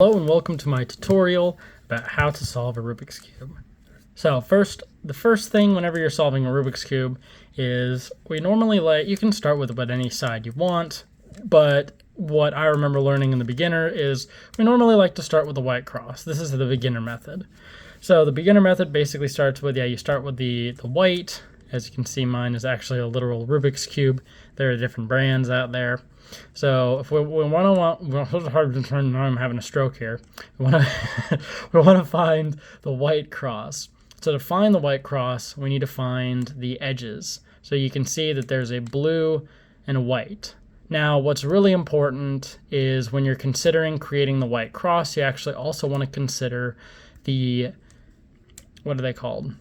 Hello and welcome to my tutorial about how to solve a Rubik's Cube. So the first thing whenever you're solving a Rubik's Cube is we normally you can start with any side you want, but what I remember learning in the beginner is we normally like to start with the white cross. This is the beginner method. So the beginner method basically starts with, you start with the white. As you can see, mine is actually a literal Rubik's Cube. There are different brands out there. So if we want to, I'm having a stroke here. We want to find the white cross. So to find the white cross, we need to find the edges. So you can see that there's a blue and a white. Now, what's really important is when you're considering creating the white cross, you actually also want to consider the, what are they called?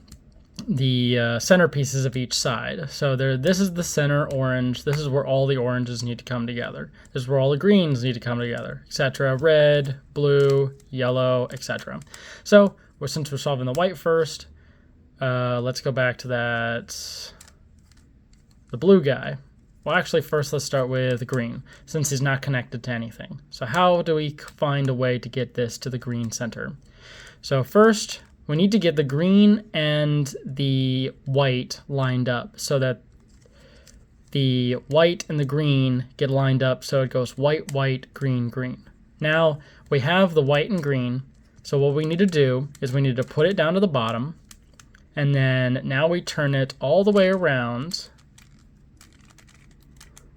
The centerpieces of each side. So this is the center orange. This is where all the oranges need to come together. This is where all the greens need to come together, etc. Red, blue, yellow, etc. So since we're solving the white first, let's go back to the blue guy. Well, actually, first let's start with green, since he's not connected to anything. So how do we find a way to get this to the green center? So first, we need to get the green and the white lined up so that the white and the green get lined up so it goes white, white, green, green. Now we have the white and green, so what we need to do is we need to put it down to the bottom, and then now we turn it all the way around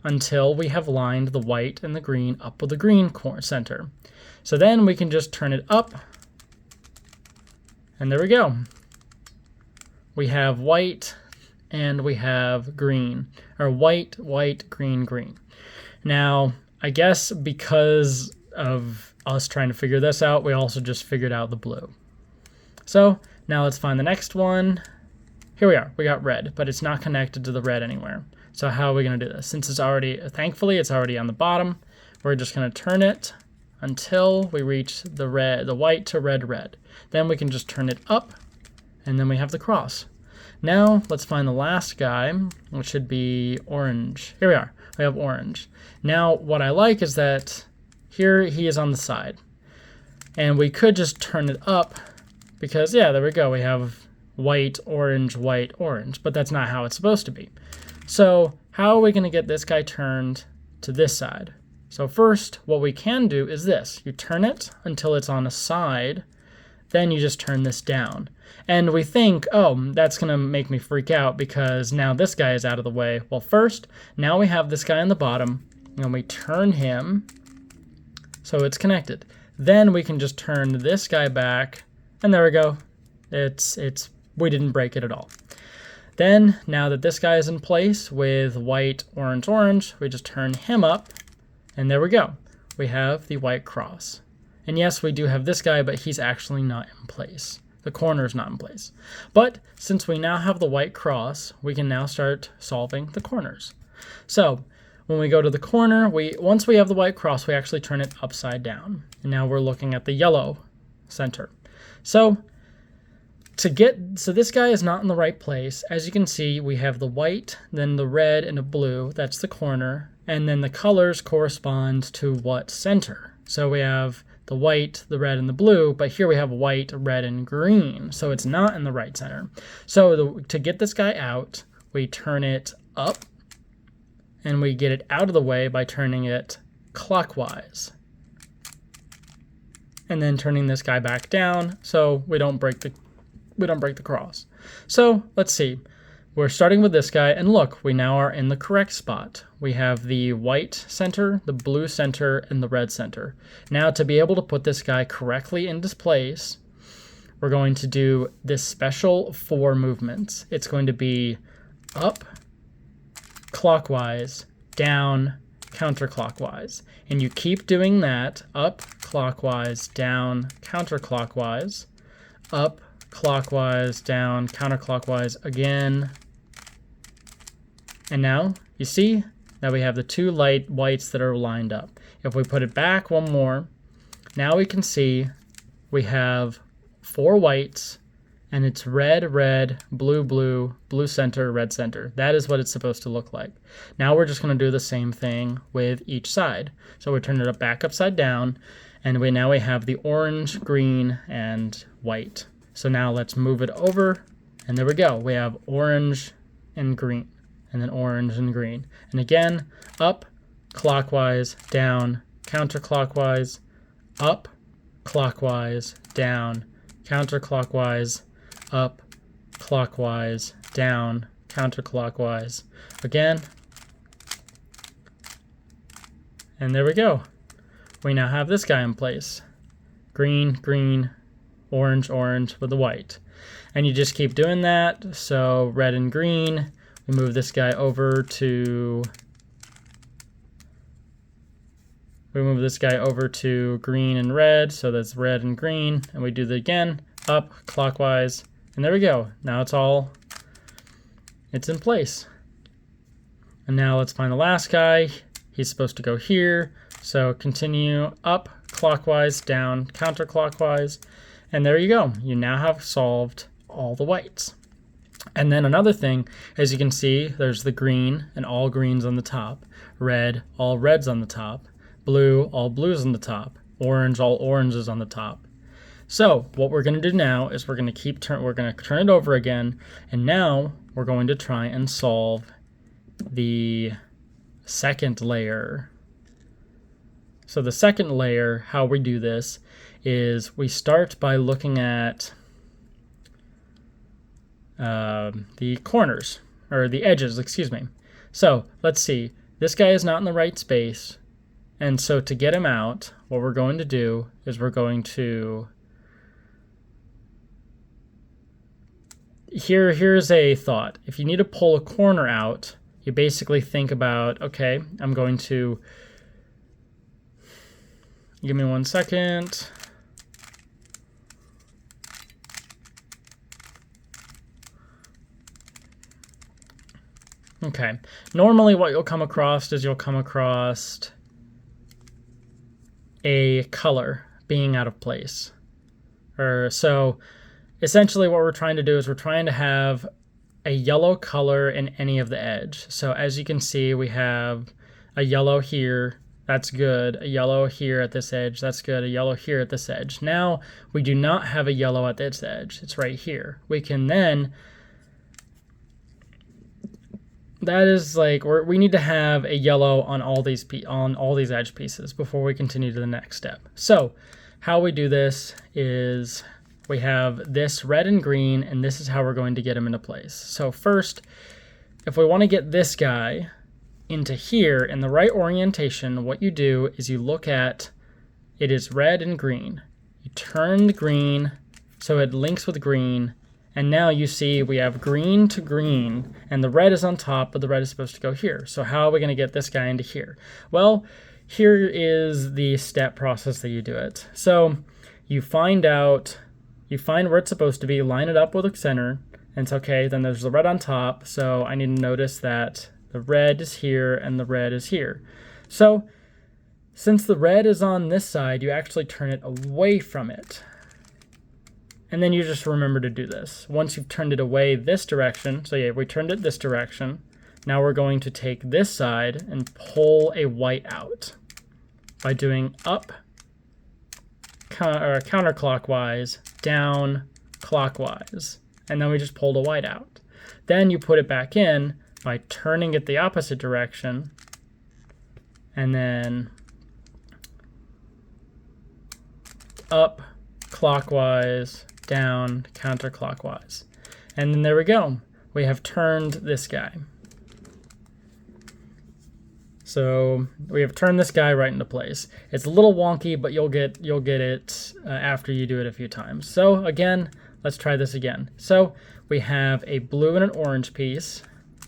until we have lined the white and the green up with the green center. So then we can just turn it up, and there we go. We have white and we have green, or white, white, green, green. Now, I guess because of us trying to figure this out, we also just figured out the blue. So now let's find the next one. Here we are, we got red, but it's not connected to the red anywhere. So how are we gonna do this? Since thankfully it's already on the bottom, we're just gonna turn it until we reach the white to red, red. Then we can just turn it up, and then we have the cross. Now let's find the last guy, which should be orange. Here we are, we have orange. Now what I like is that here he is on the side, and we could just turn it up because, yeah, there we go, we have white, orange, but that's not how it's supposed to be. So how are we gonna get this guy turned to this side? So first, what we can do is this. You turn it until it's on a side, then you just turn this down. And we think, oh, that's gonna make me freak out because now this guy is out of the way. Well, first, now we have this guy on the bottom, and we turn him so it's connected. Then we can just turn this guy back, and there we go. We didn't break it at all. Then, now that this guy is in place with white, orange, orange, we just turn him up, and there we go. We have the white cross. And yes, we do have this guy, but he's actually not in place. The corner is not in place. But since we now have the white cross, we can now start solving the corners. So when we go to the corner, once we have the white cross, we actually turn it upside down. And now we're looking at the yellow center. So this guy is not in the right place. As you can see, we have the white, then the red and the blue. That's the corner. And then the colors correspond to what center. So we have the white, the red, and the blue, but here we have white, red, and green. So it's not in the right center. So to get this guy out, we turn it up, and we get it out of the way by turning it clockwise. And then turning this guy back down so we don't break the cross. So let's see. We're starting with this guy, and look, we now are in the correct spot. We have the white center, the blue center, and the red center. Now, to be able to put this guy correctly into place, we're going to do this special 4 movements. It's going to be up, clockwise, down, counterclockwise. And you keep doing that, up, clockwise, down, counterclockwise, up, clockwise, down, counterclockwise again. And now, you see that we have the 2 light whites that are lined up. If we put it back one more, now we can see we have 4 whites, and it's red, red, blue, blue, blue center, red center. That is what it's supposed to look like. Now we're just going to do the same thing with each side. So we turn it back upside down, And now we have the orange, green, and white. So now let's move it over, and there we go. We have orange and green, and then orange and green. And again, up, clockwise, down, counterclockwise, up, clockwise, down, counterclockwise, up, clockwise, down, counterclockwise. Again, and there we go. We now have this guy in place. Green, green, orange, orange with the white. And you just keep doing that. So red and green, we move this guy over to green and red. So that's red and green. And we do that again, up, clockwise. And there we go. Now it's in place. And now let's find the last guy. He's supposed to go here. So continue up, clockwise, down, counterclockwise. And there you go. You now have solved all the whites. And then another thing, as you can see, there's the green and all greens on the top. Red, all reds on the top. Blue, all blues on the top. Orange, all oranges on the top. So what we're going to do now is we're going to turn it over again. And now we're going to try and solve the second layer. So the second layer, how we do this is we start by looking at the corners, or the edges, excuse me. So let's see, this guy is not in the right space. And so to get him out, what we're going to do is we're going to, here's a thought. If you need to pull a corner out, you basically think about, okay, I'm going to, give me 1 second. Okay, normally what you'll come across is a color being out of place. So essentially what we're trying to do is we're trying to have a yellow color in any of the edge. So as you can see, we have a yellow here, that's good. A yellow here at this edge, that's good. A yellow here at this edge. Now we do not have a yellow at this edge, it's right here. We can then, that is like, we need to have a yellow on all these edge pieces before we continue to the next step. So how we do this is we have this red and green, and this is how we're going to get them into place. So first, if we want to get this guy into here in the right orientation, what you do is you look at, it is red and green. You turn the green so it links with green, and now you see we have green to green, and the red is on top, but the red is supposed to go here. So how are we going to get this guy into here? Well, here is the step process that you do it. So you find where it's supposed to be, line it up with a center, and it's okay, then there's the red on top, so I need to notice that the red is here and the red is here. So since the red is on this side, you actually turn it away from it. And then you just remember to do this. Once you've turned it away this direction, so yeah, we turned it this direction, now we're going to take this side and pull a white out by doing up, counterclockwise, down, clockwise. And then we just pulled a white out. Then you put it back in by turning it the opposite direction, and then up, clockwise, down, counterclockwise. And then there we go. We have turned this guy. So we have turned this guy right into place. It's a little wonky, but you'll get it after you do it a few times. So again, let's try this again. So we have a blue and an orange piece.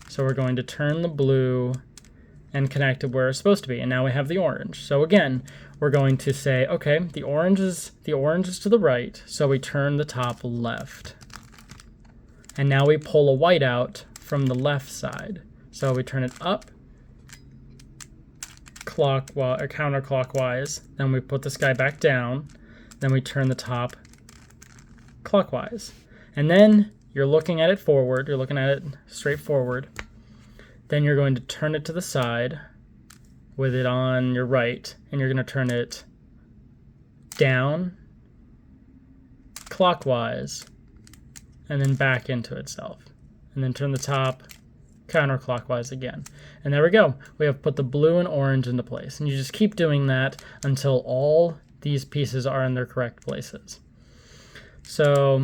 So we're going to turn the blue and connect it where it's supposed to be. And now we have the orange. So again, we're going to say, okay, the orange is to the right. So we turn the top left. And now we pull a white out from the left side. So we turn it up, clockwise or counterclockwise. Then we put this guy back down. Then we turn the top clockwise. And then you're looking at it forward. You're looking at it straight forward. Then you're going to turn it to the side with it on your right, and you're going to turn it down, clockwise, and then back into itself. And then turn the top counterclockwise again. And there we go. We have put the blue and orange into place. And you just keep doing that until all these pieces are in their correct places. So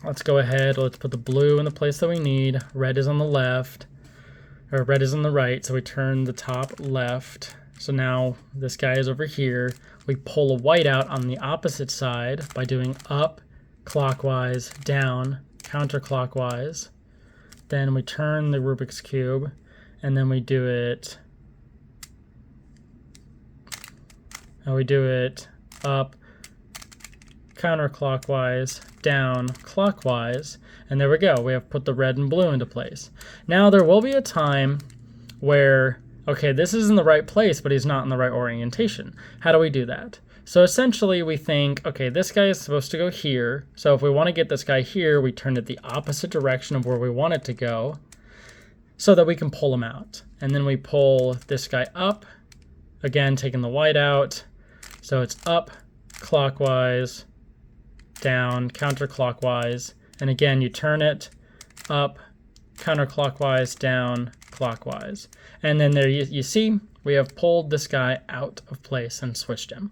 let's go ahead. Let's put the blue in the place that we need. Red is on the left, or red is on the right. So we turn the top left. So now this guy is over here. We pull a white out on the opposite side by doing up, clockwise, down, counterclockwise. Then we turn the Rubik's Cube, and then we do it, up, counterclockwise, down, clockwise, and there we go. We have put the red and blue into place. Now there will be a time where, okay, this is in the right place, but he's not in the right orientation. How do we do that? So essentially we think, okay, this guy is supposed to go here. So if we want to get this guy here, we turn it the opposite direction of where we want it to go so that we can pull him out. And then we pull this guy up, again, taking the white out. So it's up, clockwise, down, counterclockwise. And again, you turn it up, counterclockwise, down, clockwise. And then there you see, we have pulled this guy out of place and switched him.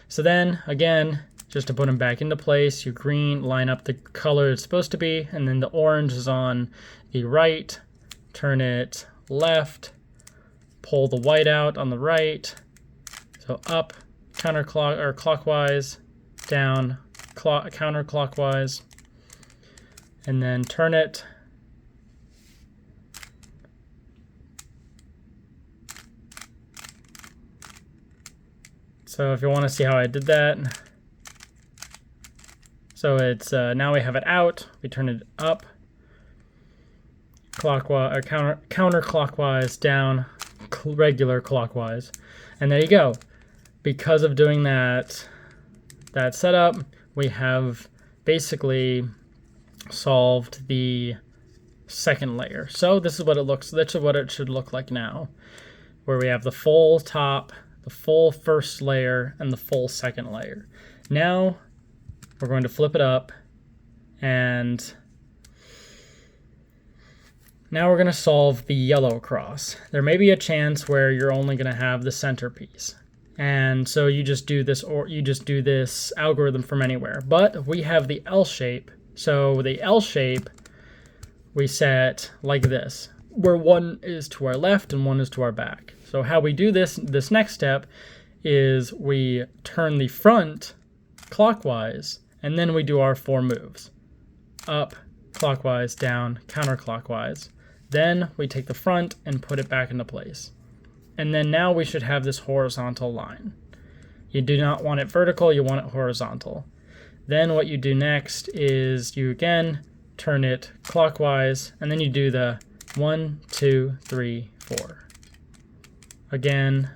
So then, again, just to put them back into place, you green line up the color it's supposed to be, and then the orange is on the right, turn it left, pull the white out on the right, so up, clockwise, down, counterclockwise, and then turn it, so if you want to see how I did that, so it's now we have it out. We turn it up, clockwise or counterclockwise, down, regular clockwise, and there you go. Because of doing that setup, we have basically solved the second layer. So this is what it looks. This is what it should look like now, where we have the full top, the full first layer, and the full second layer. Now we're going to flip it up, and now we're going to solve the yellow cross. There may be a chance where you're only going to have the centerpiece, and so you just do this, or you just do this algorithm from anywhere. But we have the L shape, so the L shape we set like this, where one is to our left and one is to our back. So how we do this next step is we turn the front clockwise, and then we do our 4 moves. Up, clockwise, down, counterclockwise. Then we take the front and put it back into place. And then now we should have this horizontal line. You do not want it vertical, you want it horizontal. Then what you do next is you again turn it clockwise, and then you do the 1, 2, 3, 4. Again,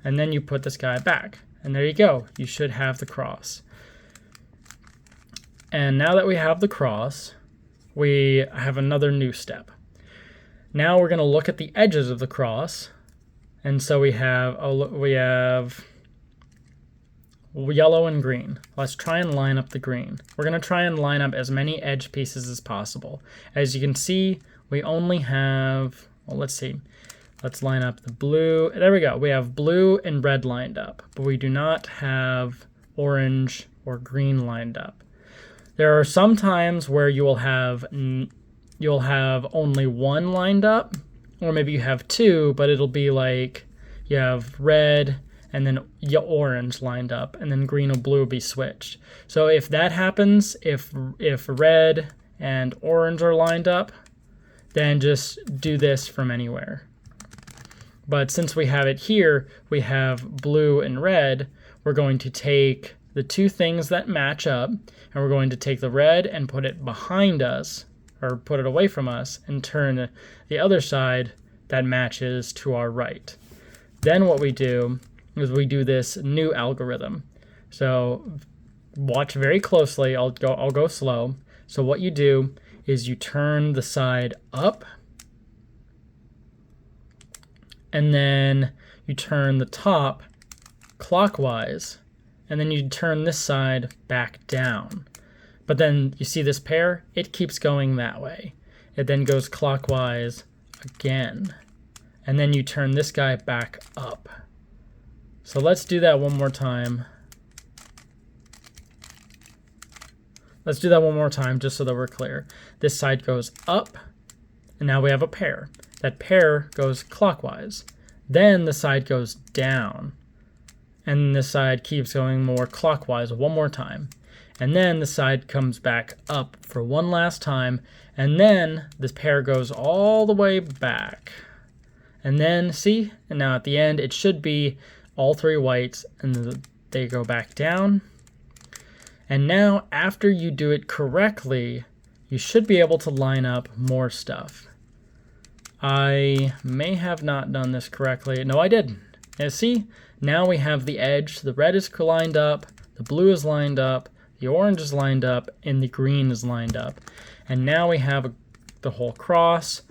and then you put this guy back. And there you go. You should have the cross. And now that we have the cross, we have another new step. Now we're going to look at the edges of the cross. And so we have yellow and green. Let's try and line up the green. We're going to try and line up as many edge pieces as possible. As you can see, we only have, well, let's see. Let's line up the blue. There we go. We have blue and red lined up, but we do not have orange or green lined up. There are some times where you'll have only one lined up, or maybe you have 2, but it'll be like you have red and then orange lined up, and then green or blue will be switched. So if that happens, if red and orange are lined up, then just do this from anywhere. But since we have it here, we have blue and red, we're going to take the 2 things that match up, and we're going to take the red and put it behind us, or put it away from us, and turn the other side that matches to our right. Then what we do is we do this new algorithm. So watch very closely, I'll go slow. So what you do is you turn the side up, and then you turn the top clockwise, and then you turn this side back down. But then you see this pair? It keeps going that way. It then goes clockwise again. And then you turn this guy back up. So let's do that one more time. Let's do that one more time just so that we're clear. This side goes up, and now we have a pair. That pair goes clockwise. Then the side goes down, and this side keeps going more clockwise one more time. And then the side comes back up for one last time, and then this pair goes all the way back. And then, see? And now at the end, it should be all three whites, and they go back down. And now, after you do it correctly, you should be able to line up more stuff. I may have not done this correctly. No, I did. And see? Now we have the edge. The red is lined up, the blue is lined up, the orange is lined up, and the green is lined up. And now we have the whole cross.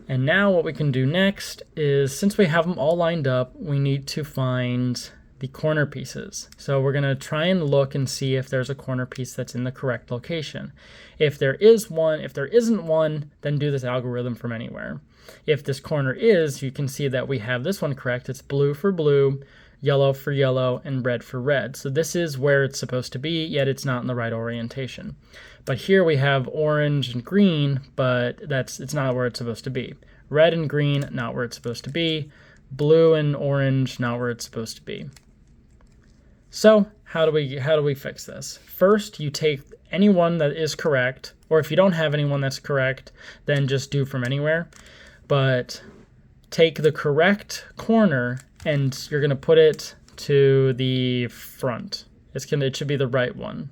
And now what we can do next is, since we have them all lined up, we need to find the corner pieces. So we're going to try and look and see if there's a corner piece that's in the correct location. If there is one, if there isn't one, then do this algorithm from anywhere. If this corner is, you can see that we have this one correct. It's blue for blue, yellow for yellow, and red for red. So this is where it's supposed to be, yet it's not in the right orientation. But here we have orange and green, but it's not where it's supposed to be. Red and green, not where it's supposed to be. Blue and orange, not where it's supposed to be. So how do we fix this? First, you take any one that is correct, or if you don't have anyone that's correct, then just do from anywhere. But take the correct corner and you're gonna put it to the front. It should be the right one.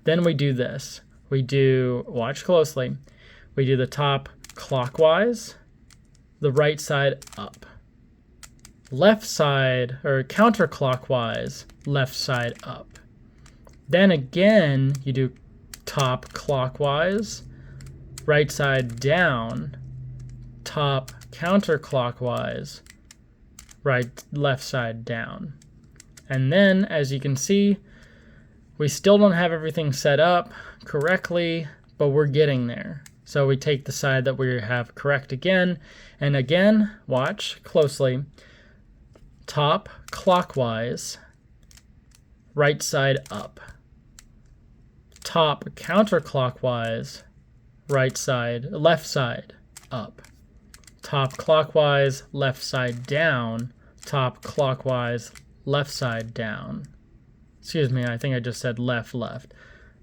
Then we do this. Watch closely. We do the top clockwise, the right side up. Left side, or counterclockwise, left side up. Then again, you do top clockwise, right side down, top counterclockwise, left side down. And then, as you can see, we still don't have everything set up correctly, but we're getting there. So we take the side that we have correct again, and again, watch closely. Top clockwise, right side up. Top counterclockwise, left side up. Top clockwise, left side down. Top clockwise, left side down. Excuse me, I think I just said left.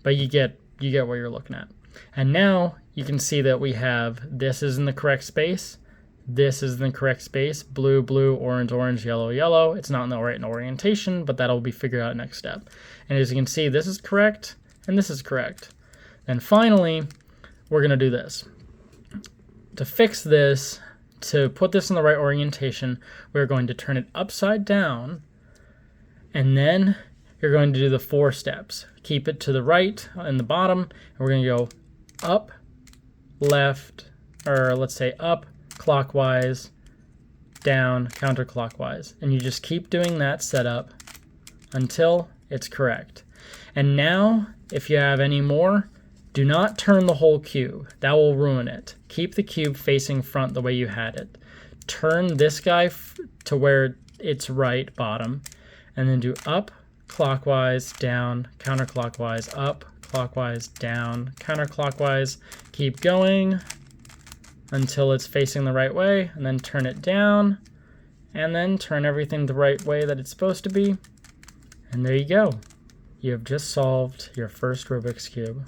But you get what you're looking at. And now you can see that we have this is in the correct space. This is in the correct space. Blue, blue, orange, orange, yellow, yellow. It's not in the right orientation, but that'll be figured out next step. And as you can see, this is correct and this is correct. And finally, we're going to do this. To fix this, to put this in the right orientation, we're going to turn it upside down, and then you're going to do the 4 steps. Keep it to the right in the bottom, and we're going to go up, left, or let's say up, clockwise, down, counterclockwise. And you just keep doing that setup until it's correct. And now, if you have any more, do not turn the whole cube. That will ruin it. Keep the cube facing front the way you had it. Turn this guy to where it's right bottom, and then do up, clockwise, down, counterclockwise, up, clockwise, down, counterclockwise. Keep going until it's facing the right way, and then turn it down, and then turn everything the right way that it's supposed to be. And there you go. You have just solved your first Rubik's Cube.